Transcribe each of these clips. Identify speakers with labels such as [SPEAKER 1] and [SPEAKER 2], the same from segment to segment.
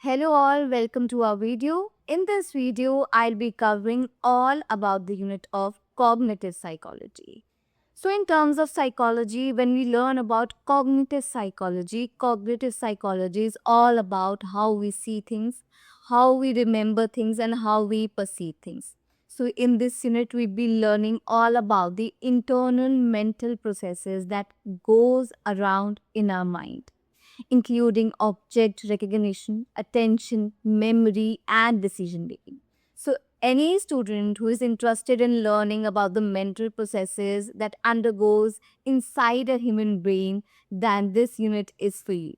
[SPEAKER 1] Hello all, welcome to our video. In this video, I'll be covering all about the unit of cognitive psychology. So in terms of psychology, when we learn about cognitive psychology is all about how we see things, how we remember things and how we perceive things. So in this unit, we'll be learning all about the internal mental processes that goes around in our mind, including object recognition, attention, memory, and decision making. So, any student who is interested in learning about the mental processes that undergoes inside a human brain, then this unit is for you.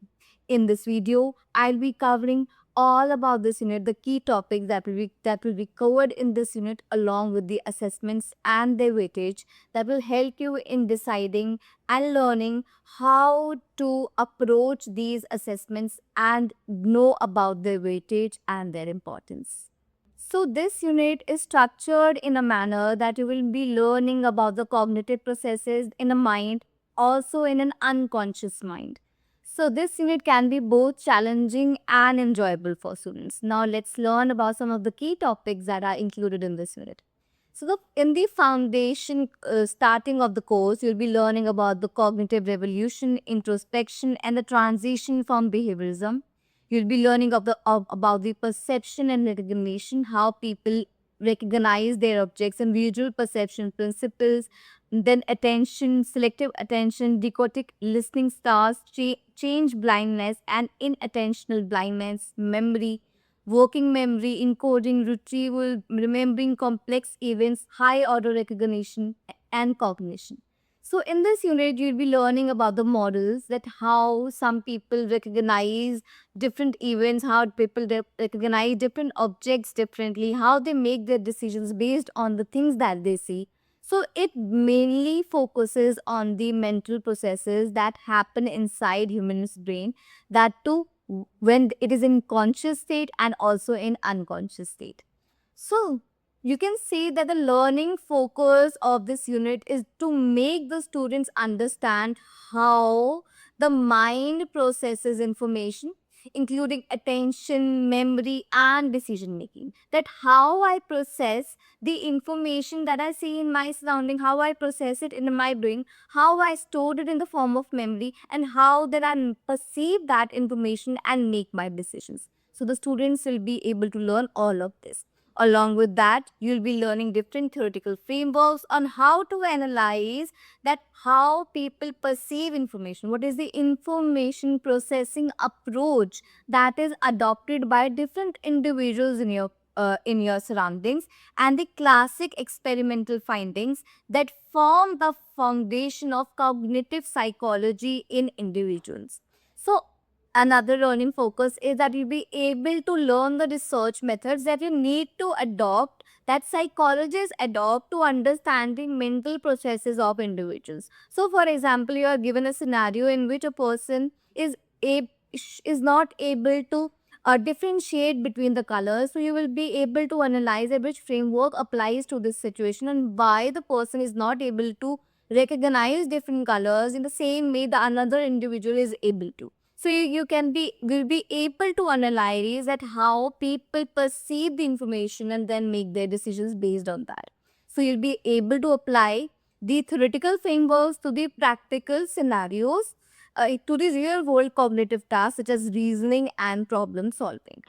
[SPEAKER 1] In this video, I'll be covering all about this unit, the key topics that will be covered in this unit, along with the assessments and their weightage that will help you in deciding and learning how to approach these assessments and know about their weightage and their importance. So, this unit is structured in a manner that you will be learning about the cognitive processes in a mind, also in an unconscious mind. So, this unit can be both challenging and enjoyable for students. Now, let's learn about some of the key topics that are included in this unit. So, in the foundation starting of the course, you'll be learning about the cognitive revolution, introspection, and the transition from behaviorism. You'll be learning about the perception and recognition, how people recognize their objects and visual perception principles. Then attention, selective attention, decotic listening styles, change blindness and inattentional blindness, memory, working memory, encoding, retrieval, remembering complex events, high order recognition, and cognition. So, in this unit, you'll be learning about the models, that how some people recognize different events, how people recognize different objects differently, how they make their decisions based on the things that they see. So, it mainly focuses on the mental processes that happen inside human's brain, that too when it is in conscious state and also in unconscious state. So, you can see that the learning focus of this unit is to make the students understand how the mind processes information, including attention, memory, and decision making. That how I process the information that I see in my surrounding, how I process it in my brain, how I stored it in the form of memory, and how then I perceive that information and make my decisions. So the students will be able to learn all of this. Along with that, you'll be learning different theoretical frameworks on how to analyze that how people perceive information. What is the information processing approach that is adopted by different individuals in your surroundings, and the classic experimental findings that form the foundation of cognitive psychology in individuals. So, another learning focus is that you'll be able to learn the research methods that you need to adopt, that psychologists adopt to understanding mental processes of individuals. So, for example, you are given a scenario in which a person is not able to differentiate between the colors. So, you will be able to analyze which framework applies to this situation and why the person is not able to recognize different colors in the same way the another individual is able to. So you can be will be able to analyze at how people perceive the information and then make their decisions based on that. So you'll be able to apply the theoretical frameworks to the practical scenarios, to the real world cognitive tasks such as reasoning and problem solving.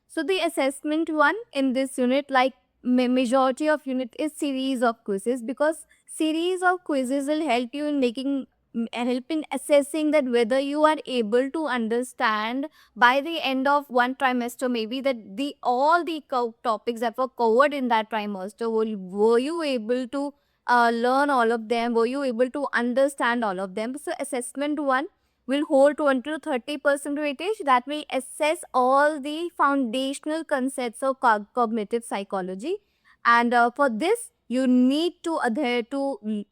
[SPEAKER 1] So the assessment one in this unit, like majority of unit, is series of quizzes, because series of quizzes will help you in making and help in assessing that whether you are able to understand by the end of one trimester, maybe that the all the topics that were covered in that trimester, were you able to learn all of them, were you able to understand all of them. So assessment one will hold 20 to 30% weightage that will assess all the foundational concepts of cognitive psychology. And for this, you need to adhere to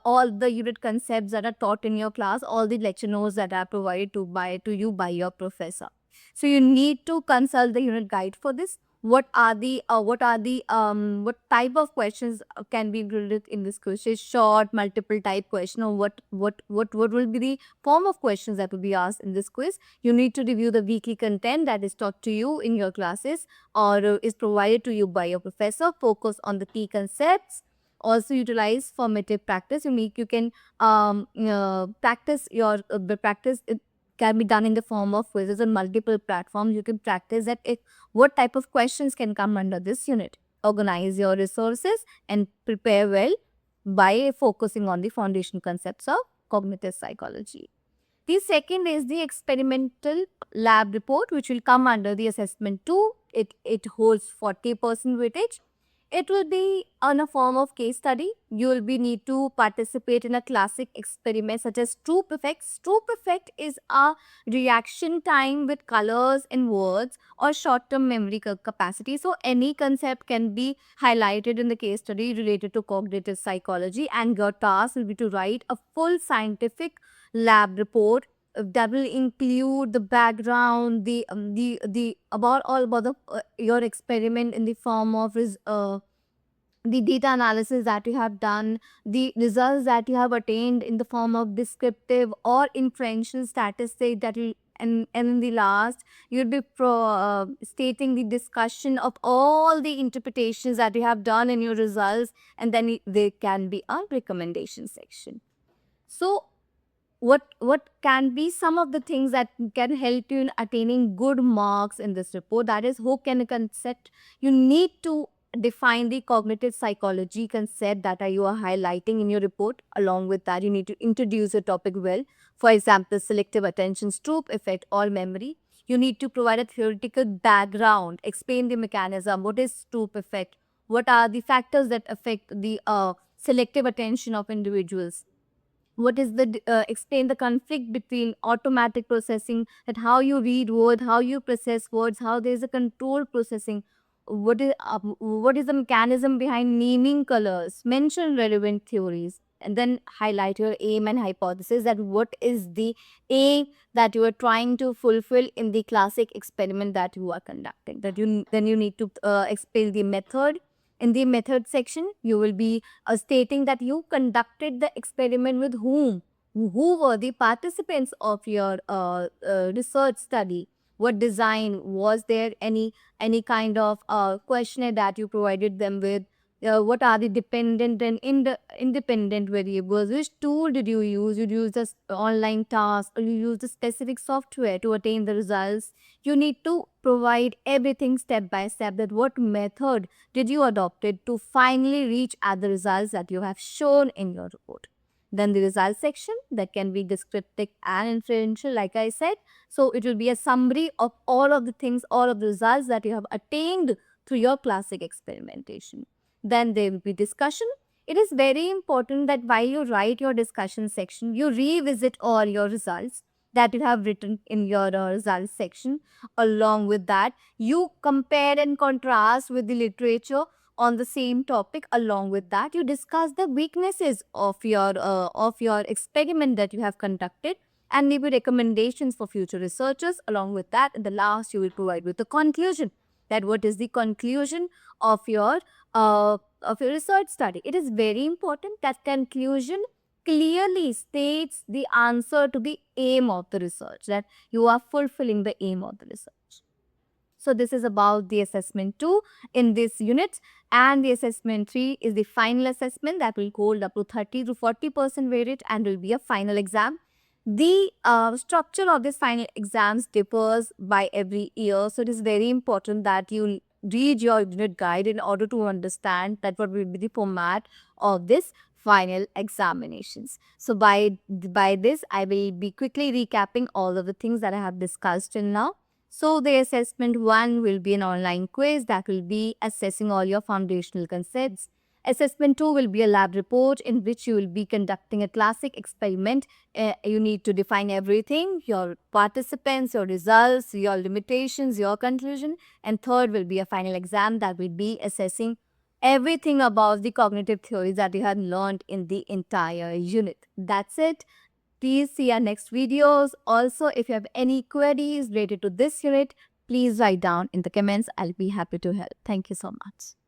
[SPEAKER 1] all the unit concepts that are taught in your class, all the lecture notes that are provided to you by your professor. So you need to consult the unit guide for this. what type of questions can be included in this quiz? Is short, multiple type question, or what will be the form of questions that will be asked in this quiz? You need to review the weekly content that is taught to you in your classes or is provided to you by your professor. Focus on the key concepts. Also utilize formative practice. You can practice your practice. It can be done in the form of quizzes on multiple platforms. You can practice that what type of questions can come under this unit. Organize your resources and prepare well by focusing on the foundation concepts of cognitive psychology. The second is the experimental lab report, which will come under the assessment 2. It holds 40% weightage. It will be on a form of case study. You will be need to participate in a classic experiment such as True Perfect. True Perfect is a reaction time with colors and words or short-term memory capacity. So any concept can be highlighted in the case study related to cognitive psychology, and your task will be to write a full scientific lab report that will include the background, the about all about the your experiment in the form of the data analysis that you have done, the results that you have attained in the form of descriptive or inferential statistic that you, and in the last you'll be stating the discussion of all the interpretations that you have done in your results, and then there can be a recommendation section. So what can be some of the things that can help you in attaining good marks in this report? That is hook and concept. You need to define the cognitive psychology concept that you are highlighting in your report. Along with that, you need to introduce the topic well. For example, selective attention, Stroop effect, or memory. You need to provide a theoretical background, explain the mechanism, what is Stroop effect, what are the factors that affect the selective attention of individuals, what is the explain the conflict between automatic processing, that how you read words, how you process words, how there is a controlled processing, what is the mechanism behind naming colors, mention relevant theories, and then highlight your aim and hypothesis, that what is the aim that you are trying to fulfill in the classic experiment that you are conducting. That you then you need to explain the method. In the method section, you will be stating that you conducted the experiment with whom, who were the participants of your research study, what design was there, any kind of questionnaire that you provided them with, what are the dependent and independent variables, which tool did you use, you used the online task or you used the specific software to attain the results. You need to provide everything step by step, that what method did you adopted to finally reach at the results that you have shown in your report. Then the result section, that can be descriptive and inferential, like I said. So it will be a summary of all of the things, all of the results that you have attained through your classic experimentation. Then there will be discussion. It is very important that while you write your discussion section, you revisit all your results that you have written in your results section. Along with that, you compare and contrast with the literature on the same topic. Along with that, you discuss the weaknesses of your experiment that you have conducted, and maybe recommendations for future researchers. Along with that, in the last, you will provide with the conclusion, that what is the conclusion of your research study. It is very important that conclusion clearly states the answer to the aim of the research, that you are fulfilling the aim of the research. So this is about the assessment 2 in this unit, and the assessment 3 is the final assessment that will hold up to 30 to 40% weightage and will be a final exam. The structure of this final exams differs by every year, so it is very important that you read your unit guide in order to understand that what will be the format of this final examinations. So by this, I will be quickly recapping all of the things that I have discussed till now. So the assessment 1 will be an online quiz that will be assessing all your foundational concepts. Assessment 2 will be a lab report in which you will be conducting a classic experiment. You need to define everything, your participants, your results, your limitations, your conclusion. And third will be a final exam that will be assessing everything about the cognitive theories that you have learned in the entire unit. That's it. Please see our next videos. Also, if you have any queries related to this unit, please write down in the comments. I'll be happy to help. Thank you so much.